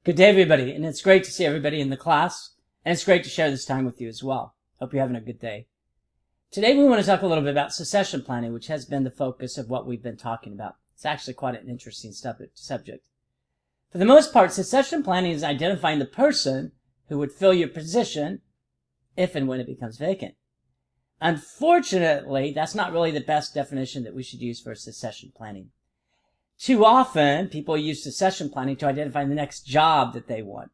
Good day, everybody, and it's great to see everybody in the class, and it's great to share this time with you as well. Hope you're having a good day. Today we want to talk a little bit about succession planning, which has been the focus of what we've been talking about. It's actually quite an interesting subject. For the most part, succession planning is identifying the person who would fill your position if and when it becomes vacant. Unfortunately, that's not really the best definition that we should use for succession planning. Too often, people use succession planning to identify the next job that they want.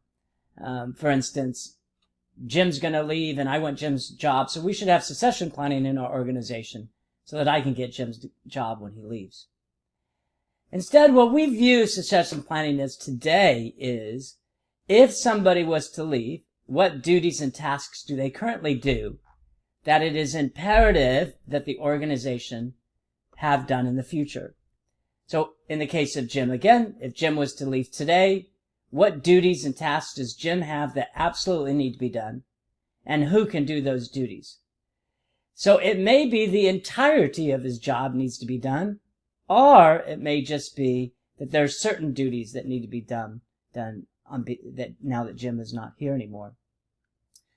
For instance, Jim's going to leave and I want Jim's job, so we should have succession planning in our organization so that I can get Jim's job when he leaves. Instead, what we view succession planning as today is, if somebody was to leave, what duties and tasks do they currently do that it is imperative that the organization have done in the future? So in the case of Jim again, if Jim was to leave today, what duties and tasks does Jim have that absolutely need to be done? And who can do those duties? So it may be the entirety of his job needs to be done, or it may just be that there are certain duties that need to be done that now that Jim is not here anymore.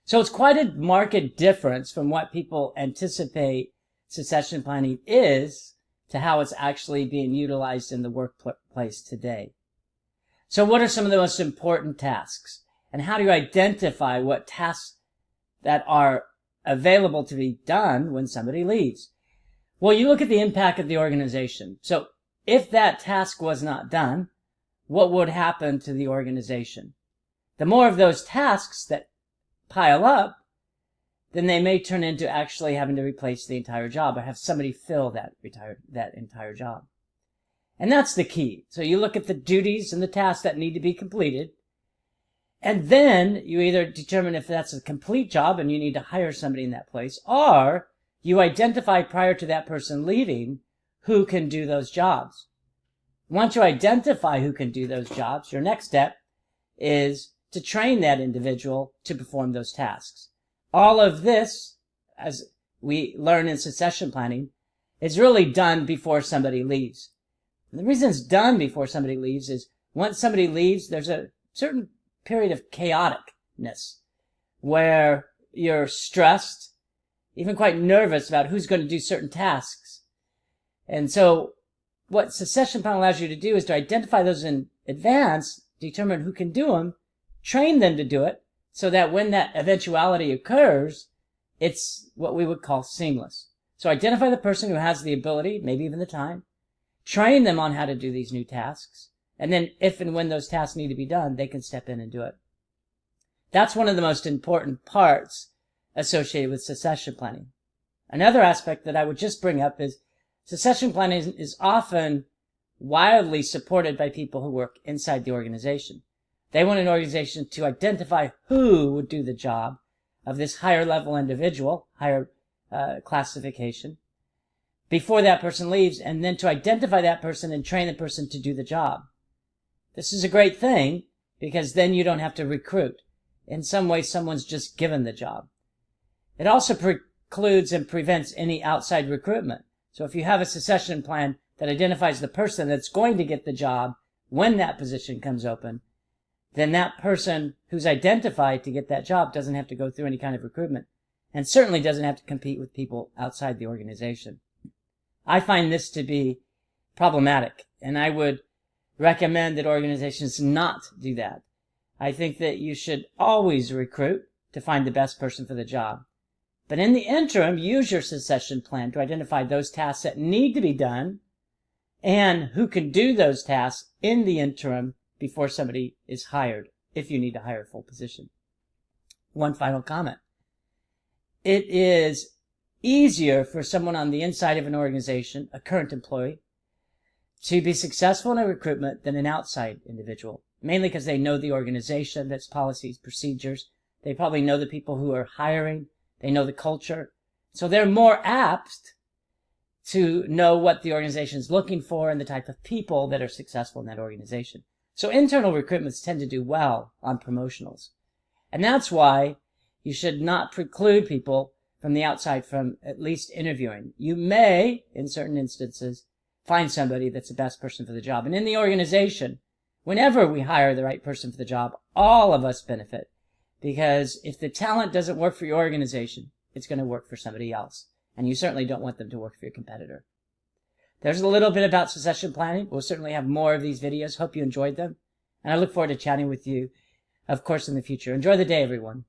So it's quite a marked difference from what people anticipate succession planning is to how it's actually being utilized in the workplace today. So what are some of the most important tasks? And how do you identify what tasks that are available to be done when somebody leaves? Well, you look at the impact of the organization. So if that task was not done, what would happen to the organization? The more of those tasks that pile up, then they may turn into actually having to replace the entire job or have somebody fill that entire job. And that's the key. So you look at the duties and the tasks that need to be completed, and then you either determine if that's a complete job and you need to hire somebody in that place, or you identify prior to that person leaving who can do those jobs. Once you identify who can do those jobs, your next step is to train that individual to perform those tasks. All of this, as we learn in succession planning, is really done before somebody leaves. And the reason it's done before somebody leaves is once somebody leaves, there's a certain period of chaoticness where you're stressed, even quite nervous about who's going to do certain tasks. And so what succession planning allows you to do is to identify those in advance, determine who can do them, train them to do it, so that when that eventuality occurs, it's what we would call seamless. So identify the person who has the ability, maybe even the time, train them on how to do these new tasks, and then if and when those tasks need to be done, they can step in and do it. That's one of the most important parts associated with succession planning. Another aspect that I would just bring up is succession planning is often wildly supported by people who work inside the organization. They want an organization to identify who would do the job of this higher level individual, higher classification, before that person leaves, and then to identify that person and train the person to do the job. This is a great thing because then you don't have to recruit. In some way, someone's just given the job. It also precludes and prevents any outside recruitment. So if you have a succession plan that identifies the person that's going to get the job when that position comes open, then that person who's identified to get that job doesn't have to go through any kind of recruitment and certainly doesn't have to compete with people outside the organization. I find this to be problematic, and I would recommend that organizations not do that. I think that you should always recruit to find the best person for the job. But in the interim, use your succession plan to identify those tasks that need to be done and who can do those tasks in the interim before somebody is hired, if you need to hire a full position. One final comment. It is easier for someone on the inside of an organization, a current employee, to be successful in a recruitment than an outside individual, mainly because they know the organization, that's policies, procedures. They probably know the people who are hiring. They know the culture. So they're more apt to know what the organization is looking for and the type of people that are successful in that organization. So internal recruitments tend to do well on promotionals. And that's why you should not preclude people from the outside from at least interviewing. You may, in certain instances, find somebody that's the best person for the job. And in the organization, Whenever we hire the right person for the job, all of us benefit. Because if the talent doesn't work for your organization, it's going to work for somebody else. And you certainly don't want them to work for your competitor. There's a little bit about succession planning. We'll certainly have more of these videos. Hope you enjoyed them. And I look forward to chatting with you, of course, in the future. Enjoy the day, everyone.